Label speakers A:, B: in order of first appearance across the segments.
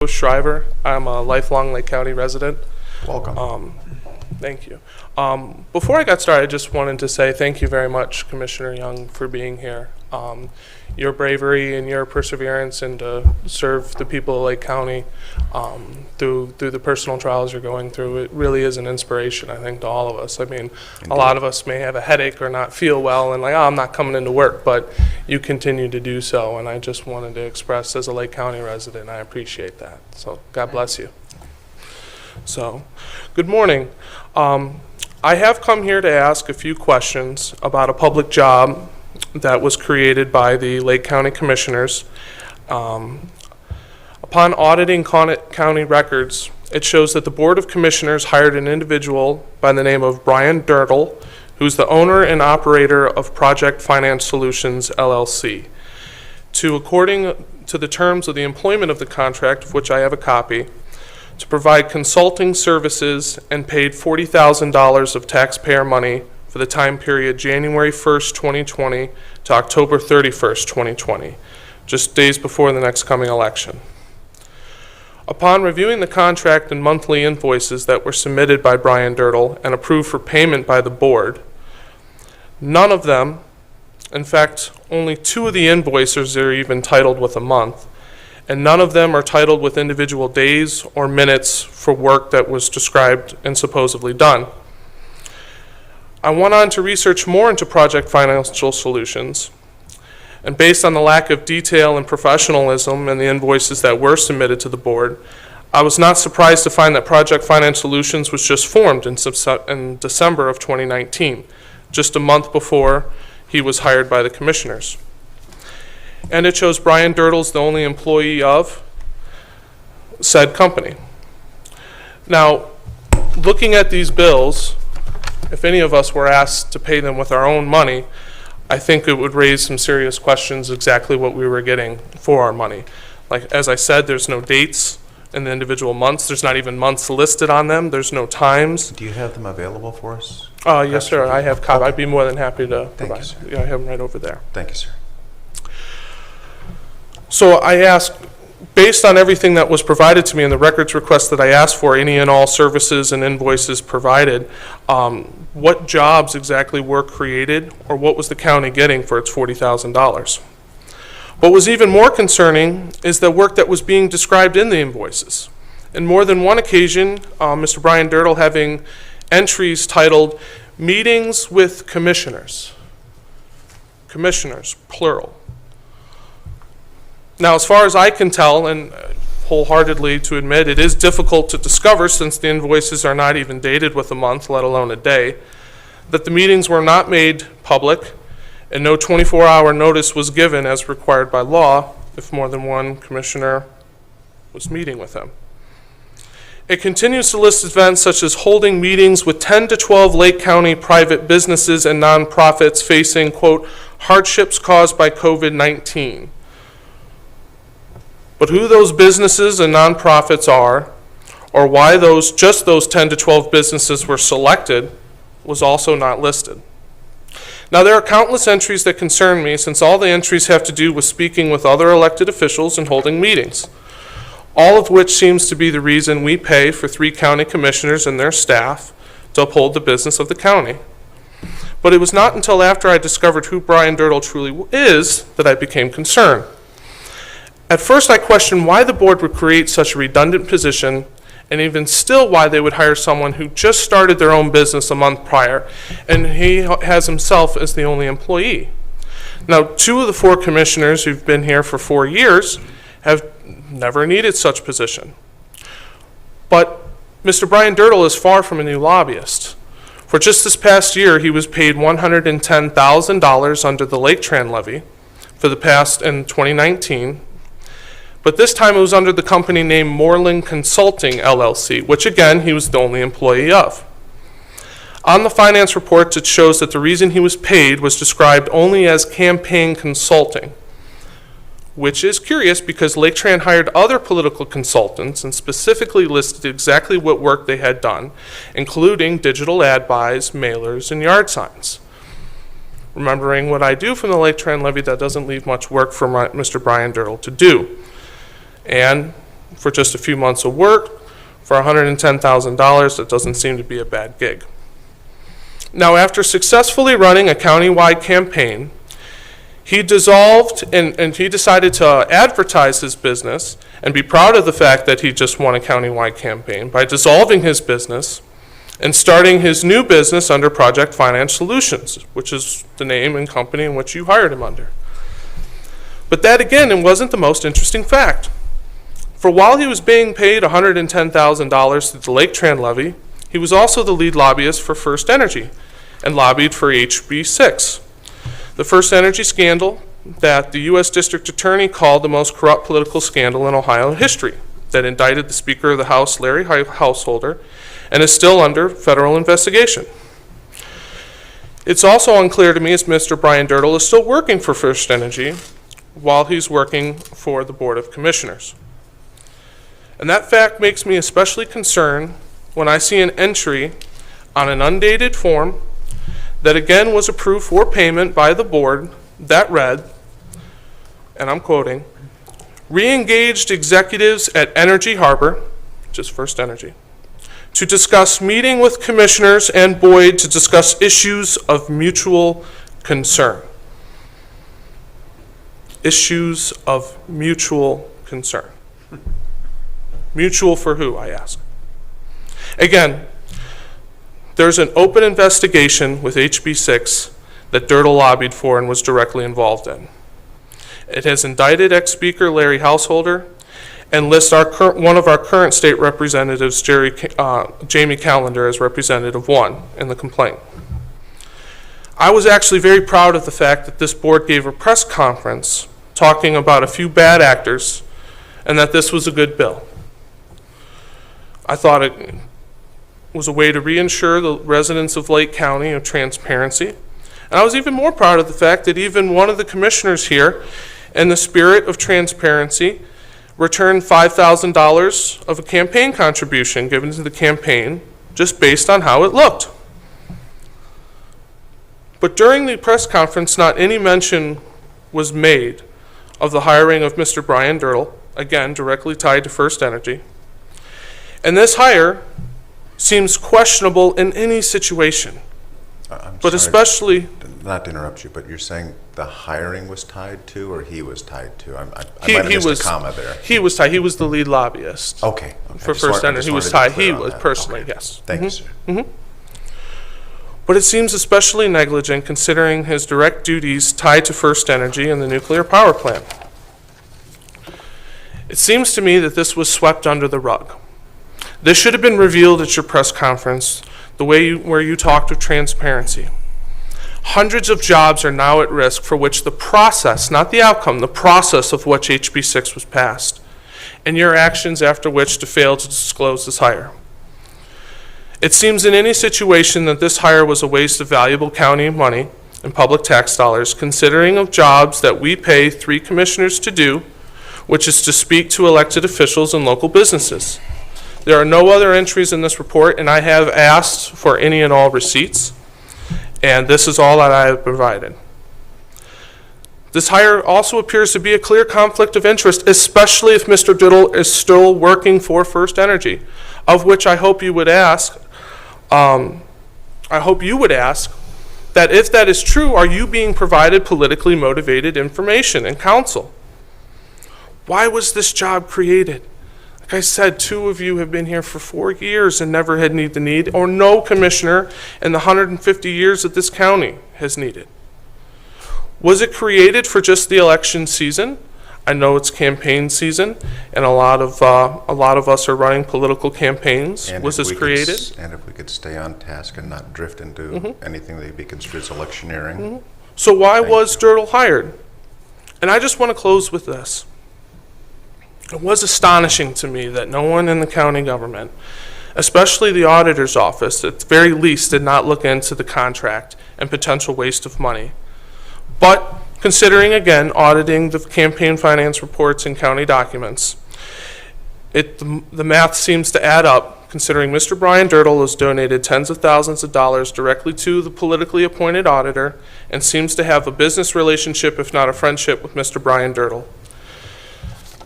A: Shriver. I'm a lifelong Lake County resident.
B: Welcome.
A: Thank you. Before I got started, I just wanted to say thank you very much, Commissioner Young, for being here. Your bravery and your perseverance and to serve the people of Lake County through the personal trials you're going through, it really is an inspiration, I think, to all of us. I mean, a lot of us may have a headache or not feel well and like, oh, I'm not coming into work, but you continue to do so, and I just wanted to express as a Lake County resident, I appreciate that. So God bless you. So, good morning. I have come here to ask a few questions about a public job that was created by the Lake County Commissioners. Upon auditing county records, it shows that the Board of Commissioners hired an individual by the name of Brian Dirtle, who's the owner and operator of Project Finance Solutions, LLC. According to the terms of the employment of the contract, of which I have a copy, to provide consulting services and paid $40,000 of taxpayer money for the time period January 1st, 2020 to October 31st, 2020, just days before the next coming election. Upon reviewing the contract and monthly invoices that were submitted by Brian Dirtle and approved for payment by the board, none of them, in fact, only 2 of the invoices are even titled with a month, and none of them are titled with individual days or minutes for work that was described and supposedly done. I went on to research more into Project Financial Solutions, and based on the lack of detail and professionalism in the invoices that were submitted to the board, I was not surprised to find that Project Finance Solutions was just formed in December of 2019, just a month before he was hired by the commissioners. And it shows Brian Dirtle's the only employee of said company. Now, looking at these bills, if any of us were asked to pay them with our own money, I think it would raise some serious questions exactly what we were getting for our money. Like, as I said, there's no dates in the individual months. There's not even months listed on them. There's no times.
B: Do you have them available for us?
A: Yes, sir. I have copies. I'd be more than happy to
B: Thank
A: provide.
B: you, sir.
A: Yeah, I have them right over there.
B: Thank you, sir.
A: So I asked, based on everything that was provided to me in the records request that I asked for, any and all services and invoices provided, what jobs exactly were created, or what was the county getting for its $40,000? What was even more concerning is the work that was being described in the invoices. In more than one occasion, Mr. Brian Dirtle having entries titled, Meetings with Commissioners. Commissioners, plural. Now, as far as I can tell, and wholeheartedly to admit, it is difficult to discover since the invoices are not even dated with a month, let alone a day, that the meetings were not made public and no 24-hour notice was given as required by law if more than one commissioner was meeting with him. It continues to list events such as holding meetings with 10 to 12 Lake County private businesses and nonprofits facing, quote, hardships caused by COVID-19. But who those businesses and nonprofits are, or why just those 10 to 12 businesses were selected, was also not listed. Now, there are countless entries that concern me, since all the entries have to do with speaking with other elected officials and holding meetings, all of which seems to be the reason we pay for 3 county commissioners and their staff to uphold the business of the county. But it was not until after I discovered who Brian Dirtle truly is that I became concerned. At first, I questioned why the board would create such a redundant position, and even still why they would hire someone who just started their own business a month prior, and he has himself as the only employee. Now, 2 of the 4 commissioners who've been here for 4 years have never needed such position. But Mr. Brian Dirtle is far from a new lobbyist. For just this past year, he was paid $110,000 under the Lake Tran levy for the past in 2019. But this time it was under the company name Moreland Consulting, LLC, which again, he was the only employee of. On the finance reports, it shows that the reason he was paid was described only as campaign consulting, which is curious because Lake Tran hired other political consultants and specifically listed exactly what work they had done, including digital ad buys, mailers, and yard signs. Remembering what I do from the Lake Tran levy, that doesn't leave much work for Mr. Brian Dirtle to do. And for just a few months of work for $110,000. That doesn't seem to be a bad gig. Now, after successfully running a countywide campaign, he dissolved and he decided to advertise his business and be proud of the fact that he just won a countywide campaign by dissolving his business and starting his new business under Project Finance Solutions, which is the name and company in which you hired him under. But that, again, it wasn't the most interesting fact. For while he was being paid $110,000 through the Lake Tran levy, he was also the lead lobbyist for First Energy and lobbied for HB 6, the First Energy scandal that the U.S. District Attorney called the most corrupt political scandal in Ohio history, that indicted the Speaker of the House, Larry Householder, and is still under federal investigation. It's also unclear to me if Mr. Brian Dirtle is still working for First Energy while he's working for the Board of Commissioners. And that fact makes me especially concerned when I see an entry on an undated form that again was approved for payment by the board that read, and I'm quoting, "Re-engaged executives at Energy Harbor," which is First Energy, "to discuss meeting with commissioners and Boyd to discuss issues of mutual concern." Issues of mutual concern. Mutual for who, I ask? Again, there's an open investigation with HB 6 that Dirtle lobbied for and was directly involved in. It has indicted ex-Speaker Larry Householder and lists one of our current state representatives, Jamie Callender, as representative 1 in the complaint. I was actually very proud of the fact that this board gave a press conference talking about a few bad actors and that this was a good bill. I thought it was a way to reassure the residents of Lake County of transparency. And I was even more proud of the fact that even one of the commissioners here, in the spirit of transparency, returned $5,000 of a campaign contribution given to the campaign just based on how it looked. But during the press conference, not any mention was made of the hiring of Mr. Brian Dirtle, again, directly tied to First Energy. And this hire seems questionable in any situation, but especially...
B: Not to interrupt you, but you're saying the hiring was tied to, or he was tied to? I might have missed a comma there.
A: He was tied. He was the lead lobbyist.
B: Okay.
A: For First Energy. He was tied. He was personally,
B: okay.
A: Yes.
B: Thank you, sir.
A: Mm-hmm. But it seems especially negligent considering his direct duties tied to First Energy and the nuclear power plant. It seems to me that this was swept under the rug. This should have been revealed at your press conference, the way where you talked of transparency. Hundreds of jobs are now at risk for which the process, not the outcome, the process of which HB 6 was passed, and your actions after which to fail to disclose this hire. It seems in any situation that this hire was a waste of valuable county money and public tax dollars, considering of jobs that we pay 3 commissioners to do, which is to speak to elected officials and local businesses. There are no other entries in this report, and I have asked for any and all receipts, and this is all that I have provided. This hire also appears to be a clear conflict of interest, especially if Mr. Dirtle is still working for First Energy, of which I hope you would ask, that if that is true, are you being provided politically motivated information and counsel? Why was this job created? Like I said, 2 of you have been here for 4 years and never had the need, or no commissioner in the 150 years that this county has needed. Was it created for just the election season? I know it's campaign season, and a lot of us are running political campaigns. Was this created?
B: And if we could stay on task and not drift into anything that would be construed as electioneering.
A: So why was Dirtle hired? And I just want to close with this. It was astonishing to me that no one in the county government, especially the auditor's office, at the very least did not look into the contract and potential waste of money. But considering, again, auditing the campaign finance reports and county documents, the math seems to add up, considering Mr. Brian Dirtle has donated tens of thousands of dollars directly to the politically appointed auditor and seems to have a business relationship, if not a friendship, with Mr. Brian Dirtle.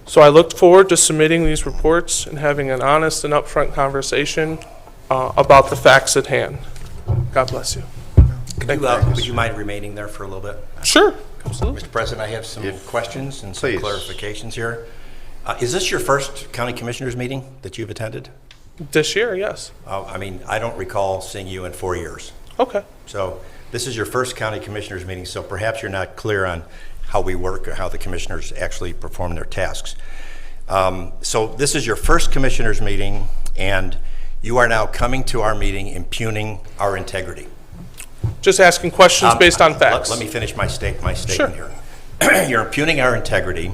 A: So I look forward to submitting these reports and having an honest and upfront conversation about the facts at hand. God bless you.
C: Would you mind remaining there for a little bit?
A: Sure, absolutely.
C: Mr. President, I have some questions and some
B: Please.
C: clarifications here. Is this your first county commissioners meeting that you've attended?
A: This year, yes.
C: I mean, I don't recall seeing you in 4 years.
A: Okay.
C: So this is your first county commissioners meeting, so perhaps you're not clear on how we work or how the commissioners actually perform their tasks. So this is your first commissioners meeting, and you are now coming to our meeting impugning our integrity.
A: Just asking questions based on facts.
C: Let me finish my statement
A: Sure.
C: here. You're impugning our integrity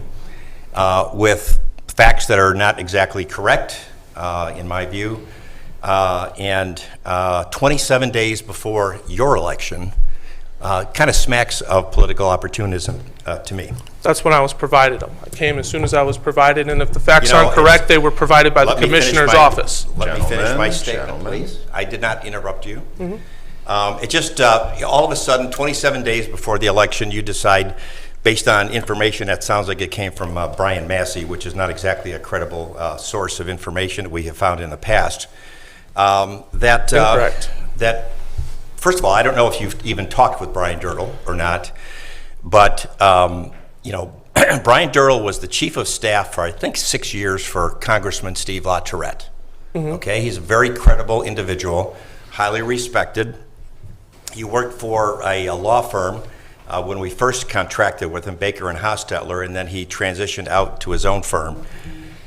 C: with facts that are not exactly correct, in my view, and 27 days before your election kind of smacks of political opportunism to me.
A: That's when I was provided them. I came as soon as I was provided, and if the facts
C: You know,
A: aren't correct, they were provided by the
C: Let me finish
A: commissioner's
C: my-
A: office.
C: Let me finish my
B: Gentlemen,
C: statement,
B: gentlemen.
C: please. I did not interrupt you. It just, all of a sudden, 27 days before the election, you decide, based on information that sounds like it came from Brian Massey, which is not exactly a credible source of information that we have found in the past,
A: Incorrect.
C: that, first of all, I don't know if you've even talked with Brian Dirtle or not, but, you know, Brian Dirtle was the chief of staff for, I think, 6 years for Congressman Steve LaTourette. Okay, he's a very credible individual, highly respected. He worked for a law firm when we first contracted with him, Baker and Hostetler, and then he transitioned out to his own firm.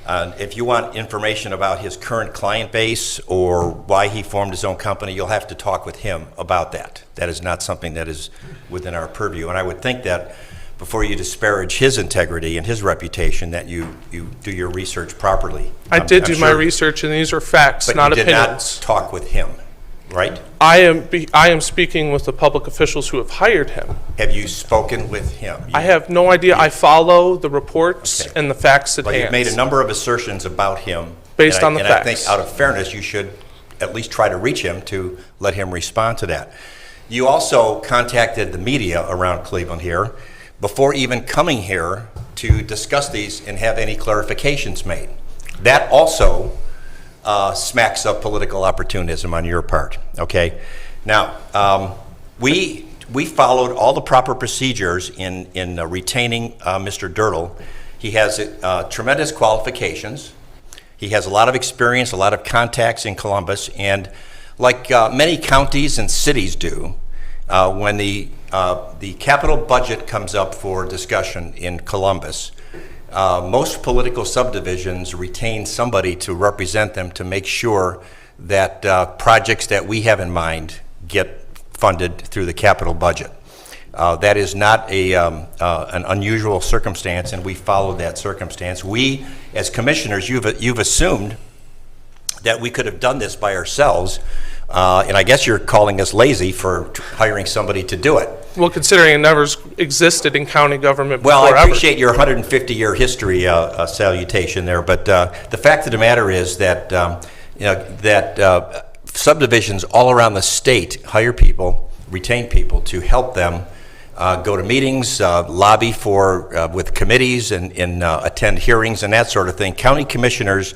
C: If you want information about his current client base or why he formed his own company, you'll have to talk with him about that. That is not something that is within our purview. And I would think that before you disparage his integrity and his reputation, that you do your research properly.
A: I did
C: I'm
A: do my
C: sure-
A: research, and these are facts,
C: but
A: not
C: you did not
A: opinions.
C: talk with him, right?
A: I am speaking with the public officials who have hired him.
C: Have you spoken with him?
A: I have no idea. I follow the reports
C: Okay.
A: and the facts at
C: But
A: hand.
C: you've made a number of assertions about him.
A: Based
C: and I-
A: on the
C: And I
A: facts.
C: think out of fairness, you should at least try to reach him to let him respond to that. You also contacted the media around Cleveland here before even coming here to discuss these and have any clarifications made. That also smacks of political opportunism on your part, okay? Now, we followed all the proper procedures in retaining Mr. Dirtle. He has tremendous qualifications. He has a lot of experience, a lot of contacts in Columbus, and like many counties and cities do, when the capital budget comes up for discussion in Columbus, most political subdivisions retain somebody to represent them to make sure that projects that we have in mind get funded through the capital budget. That is not an unusual circumstance, and we followed that circumstance. We, as commissioners, you've assumed that we could have done this by ourselves, and I guess you're calling us lazy for hiring somebody to do it.
A: Well, considering it never existed in county government
C: Well,
A: before
C: I
A: ever.
C: appreciate your 150-year history salutation there, but the fact of the matter is that subdivisions all around the state hire people, retain people to help them go to meetings, lobby for with committees, and attend hearings and that sort of thing. County commissioners,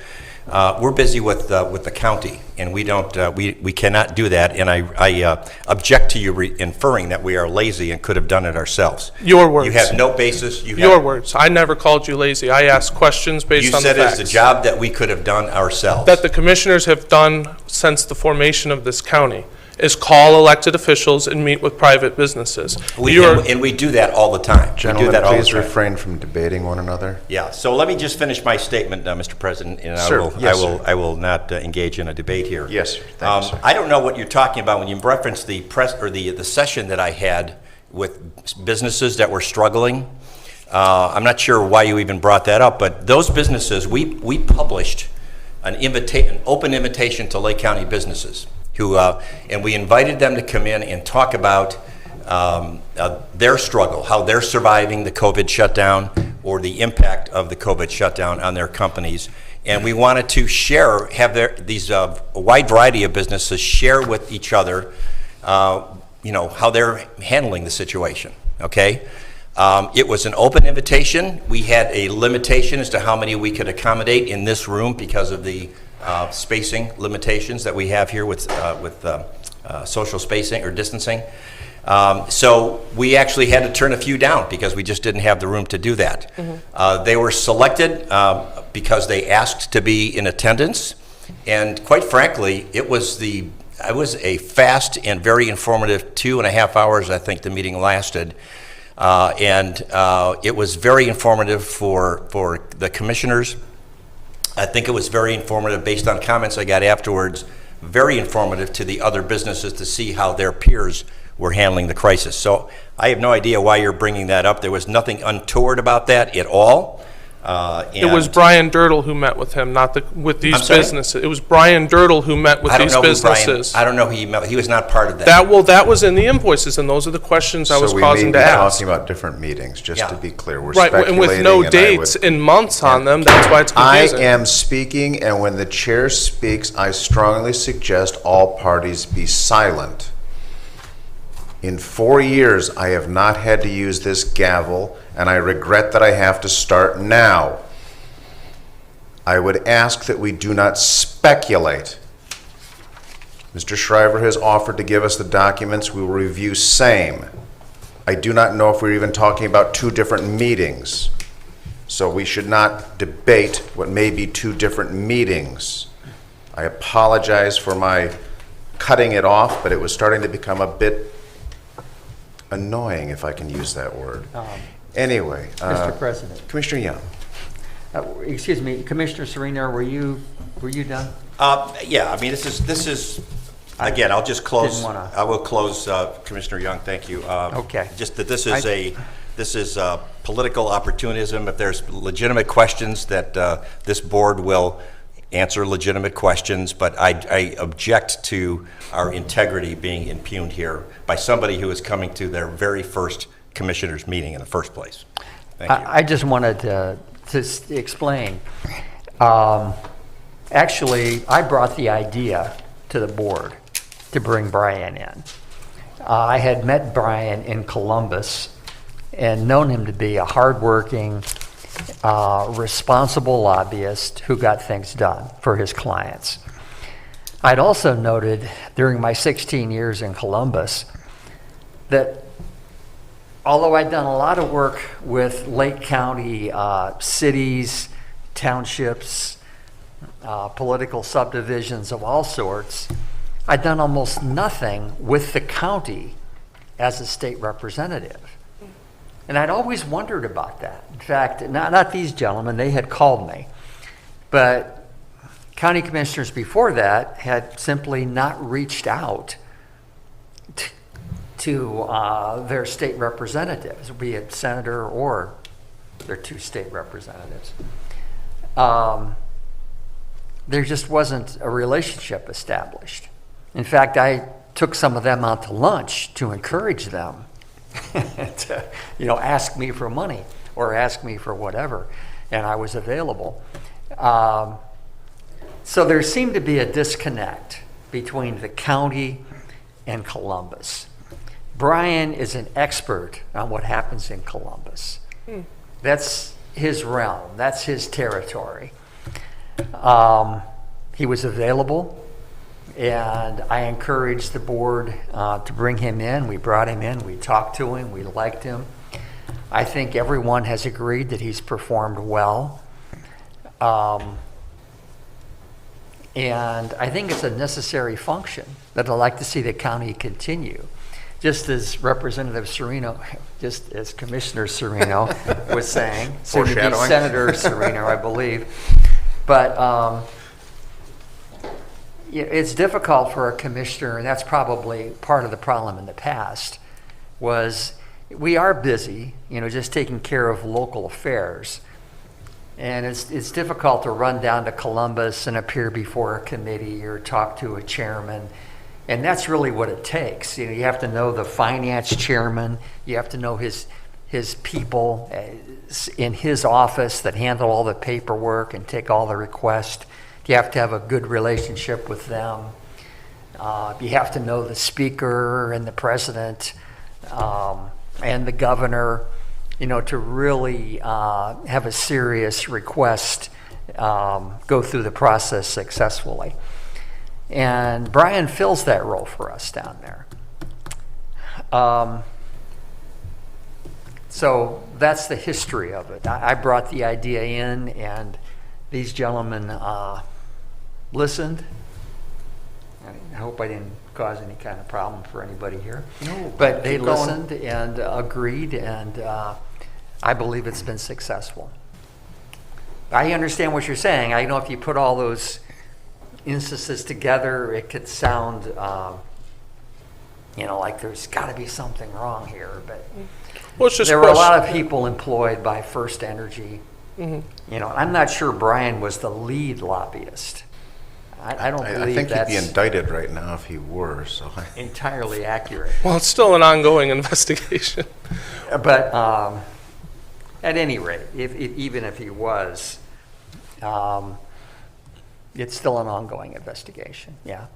C: we're busy with the county, and we don't we cannot do that. And I object to you inferring that we are lazy and could have done it ourselves.
A: Your words.
C: You have no basis.
A: Your words. I never called you lazy. I asked questions based
C: You
A: on the
C: said
A: facts.
C: it's a job that we could have done ourselves.
A: That the commissioners have done since the formation of this county is call elected officials and meet with private businesses.
C: We do that all the time. We do
B: Gentlemen,
C: that all the
B: please
C: time.
B: refrain from debating one another.
C: Yeah, so let me just finish my statement, Mr. President, and
B: Sir, yes, sir.
C: I will not engage in a debate here.
B: Yes, sir. Thank you, sir.
C: I don't know what you're talking about when you reference the press or the session that I had with businesses that were struggling. I'm not sure why you even brought that up, but those businesses, we published an open invitation to Lake County businesses who, and we invited them to come in and talk about their struggle, how they're surviving the COVID shutdown or the impact of the COVID shutdown on their companies. And we wanted to have these a wide variety of businesses share with each other, how they're handling the situation. Okay, It was an open invitation. We had a limitation as to how many we could accommodate in this room because of the spacing limitations that we have here with social spacing or distancing. So we actually had to turn a few down because we just didn't have the room to do that. They were selected because they asked to be in attendance, and quite frankly, it was a fast and very informative 2.5 hours. I think the meeting lasted. And it was very informative for the commissioners. I think it was very informative based on comments I got afterwards, very informative to the other businesses to see how their peers were handling the crisis. So I have no idea why you're bringing that up. There was nothing untoward about that at all.
A: It was Brian Dirtle who met with him, not with these businesses. It was Brian Dirtle who met with these businesses.
C: I don't know who he met. He was not part of that.
A: That was in the invoices, and those are the questions I was causing to ask.
B: So we may be talking about different meetings, just to be clear. We're
A: right,
B: speculating.
A: and with no dates and months on them, that's why it's confusing.
B: I am speaking, and when the chair speaks, I strongly suggest all parties be silent. In 4 years, I have not had to use this gavel, and I regret that I have to start now. I would ask that we do not speculate. Mr. Shriver has offered to give us the documents. We will review same. I do not know if we're even talking about 2 different meetings. So we should not debate what may be 2 different meetings. I apologize for my cutting it off, but it was starting to become a bit annoying, if I can use that word. Anyway.
D: Mr. President.
B: Commissioner Young.
D: Excuse me, Commissioner Serino, were you done?
C: Yeah, I mean, this is again, I'll just close. I will close, Commissioner Young, thank you.
D: Okay.
C: Just that this is political opportunism. If there's legitimate questions, that this board will answer legitimate questions, but I object to our integrity being impugned here by somebody who is coming to their very first commissioners meeting in the first place. Thank you.
D: I just wanted to explain. Actually, I brought the idea to the board to bring Brian in. I had met Brian in Columbus and known him to be a hardworking, responsible lobbyist who got things done for his clients. I'd also noted during my 16 years in Columbus that although I'd done a lot of work with Lake County cities, townships, political subdivisions of all sorts, I'd done almost nothing with the county as a state representative. And I'd always wondered about that. In fact, not these gentlemen, they had called me, but county commissioners before that had simply not reached out to their state representatives, be it senator or their 2 state representatives. There just wasn't a relationship established. In fact, I took some of them out to lunch to encourage them to, ask me for money or ask me for whatever, and I was available. So there seemed to be a disconnect between the county and Columbus. Brian is an expert on what happens in Columbus. That's his realm. That's his territory. He was available, and I encouraged the board to bring him in. We brought him in. We talked to him. We liked him. I think everyone has agreed that he's performed well. And I think it's a necessary function that I'd like to see the county continue. Just as Representative Serino, just as Commissioner Serino was saying, soon to be Senator Serino, I believe. But it's difficult for a commissioner, and that's probably part of the problem in the past, was we are busy, just taking care of local affairs. And it's difficult to run down to Columbus and appear before a committee or talk to a chairman. And that's really what it takes. You have to know the finance chairman. You have to know his people in his office that handle all the paperwork and take all the requests. You have to have a good relationship with them. You have to know the speaker and the president and the governor. to really have a serious request go through the process successfully. And Brian fills that role for us down there. So that's the history of it. I brought the idea in, and these gentlemen listened. I hope I didn't cause any kind of problem for anybody here.
B: No,
D: but they
B: keep going.
D: listened and agreed, and I believe it's been successful. I understand what you're saying. I know if you put all those instances together, it could sound, like there's got to be something wrong here. But
A: Well, it's just
D: there were a lot of people employed by First Energy. I'm not sure Brian was the lead lobbyist. I don't believe
B: I think
D: that's
B: he'd be indicted right now if he were, so.
D: entirely accurate.
A: Well, it's still an ongoing investigation.
D: But at any rate, even if he was, it's still an ongoing investigation. Yeah.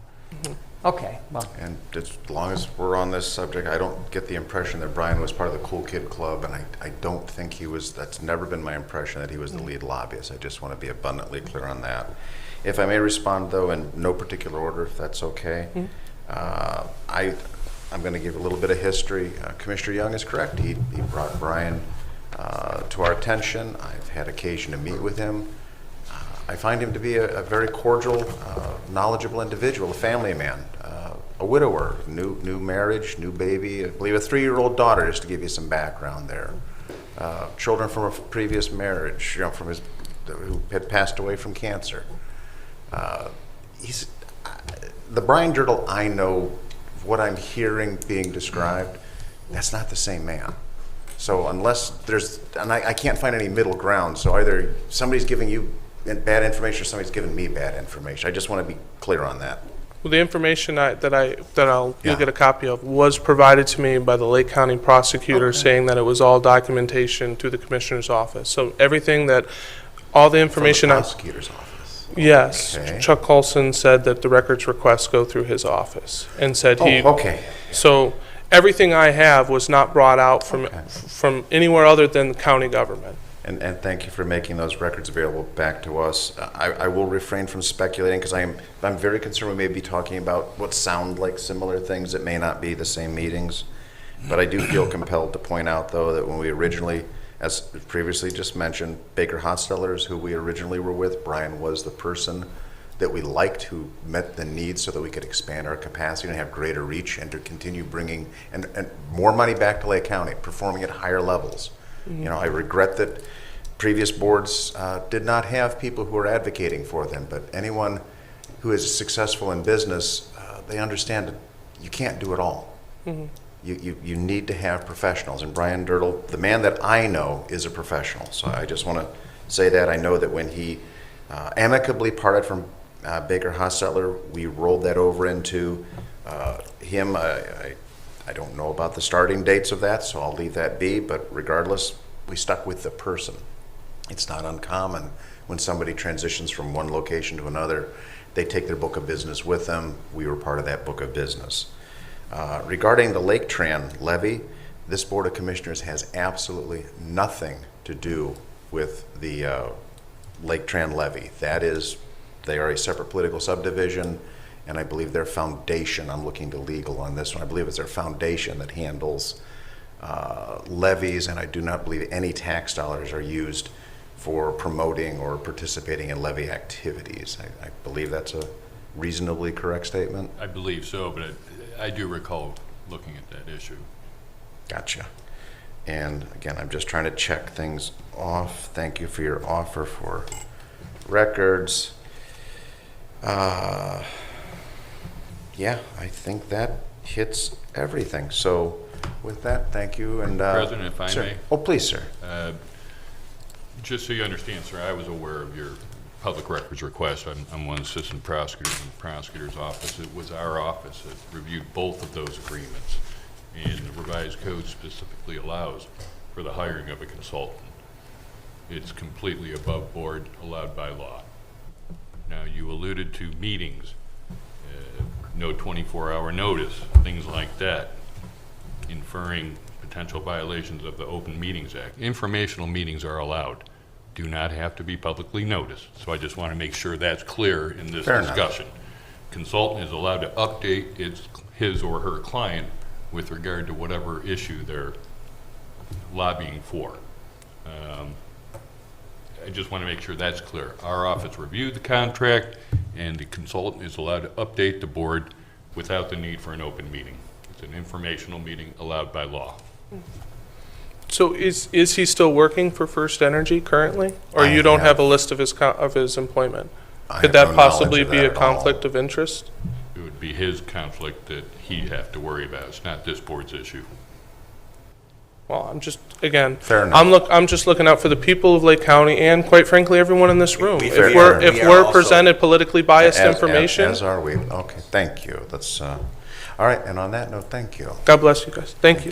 D: Okay. Well,
B: And as long as we're on this subject, I don't get the impression that Brian was part of the Cool Kid Club, and I don't think he was. That's never been my impression that he was the lead lobbyist. I just want to be abundantly clear on that. If I may respond, though, in no particular order, if that's okay. I'm going to give a little bit of history. Commissioner Young is correct. He brought Brian to our attention. I've had occasion to meet with him. I find him to be a very cordial, knowledgeable individual, a family man, a widower, new marriage, new baby, I believe a 3-year-old daughter, just to give you some background there. Children from a previous marriage, from his who had passed away from cancer. He's the Brian Dirtle I know. What I'm hearing being described, that's not the same man. So unless I can't find any middle ground. So either somebody's giving you bad information or somebody's giving me bad information. I just want to be clear on that.
A: Well, the information you'll get a copy of was provided to me by the Lake County prosecutor, saying that it was all documentation to the commissioner's office. So all the information
B: From the prosecutor's office.
A: Yes,
B: Okay.
A: Chuck Colson said that the records requests go through his office, and said
B: Okay.
A: So everything I have was not brought out from anywhere other than the county government.
B: And thank you for making those records available back to us. I will refrain from speculating because I'm very concerned we may be talking about what sound like similar things that may not be the same meetings. But I do feel compelled to point out, though, that when we originally, as previously just mentioned, Baker Hostetler's, who we originally were with, Brian was the person that we liked, who met the needs so that we could expand our capacity and have greater reach and to continue bringing and more money back to Lake County, performing at higher levels. I regret that previous boards did not have people who are advocating for them, but anyone who is successful in business, they understand that you can't do it all. You need to have professionals, and Brian Dirtle, the man that I know, is a professional. So I just want to say that. I know that when he amicably parted from Baker Hostetler, we rolled that over into him. I don't know about the starting dates of that, so I'll leave that be, but regardless, we stuck with the person. It's not uncommon when somebody transitions from one location to another, they take their book of business with them. We were part of that book of business. Regarding the Lake Tran levy, this Board of Commissioners has absolutely nothing to do with the Lake Tran levy. They are a separate political subdivision, and I believe their foundation, I'm looking to legal on this one, I believe it's their foundation that handles levies, and I do not believe any tax dollars are used for promoting or participating in levy activities. I believe that's a reasonably correct statement.
E: I believe so, but I do recall looking at that issue.
B: Gotcha. And again, I'm just trying to check things off. Thank you for your offer for records. Yeah, I think that hits everything. So with that, thank you. And
E: President, if I
B: sir.
E: may.
B: Oh, please, sir.
E: Just so you understand, sir, I was aware of your public records request. I'm one assistant prosecutor in the prosecutor's office. It was our office that reviewed both of those agreements, and the revised code specifically allows for the hiring of a consultant. It's completely above board, allowed by law. Now, you alluded to meetings, no 24-hour notice, things like that, inferring potential violations of the Open Meetings Act. Informational meetings are allowed, do not have to be publicly noticed. So I just want to make sure that's clear in this
B: Fair enough.
E: discussion. Consultant is allowed to update his or her client with regard to whatever issue they're lobbying for. I just want to make sure that's clear. Our office reviewed the contract, and the consultant is allowed to update the board without the need for an open meeting. It's an informational meeting allowed by law.
A: So is he still working for First Energy currently? Or
B: I
A: you don't have
B: have-
A: a list of his employment?
B: I
A: Could
B: have
A: that
B: no knowledge
A: possibly
B: of
A: be
B: that
A: a
B: at all.
A: conflict of interest?
E: It would be his conflict that he'd have to worry about. It's not this board's issue.
A: Well, I'm just, again,
B: Fair enough.
A: I'm just looking out for the people of Lake County and quite frankly, everyone in this room.
C: we
A: If
C: are-
A: we're,
C: we
A: if
C: are
A: we're
C: also-
A: presented politically biased
B: As-
A: information,
B: As are we. Okay, thank you. Let's, all right, and on that note, thank you.
A: God bless you guys. Thank you.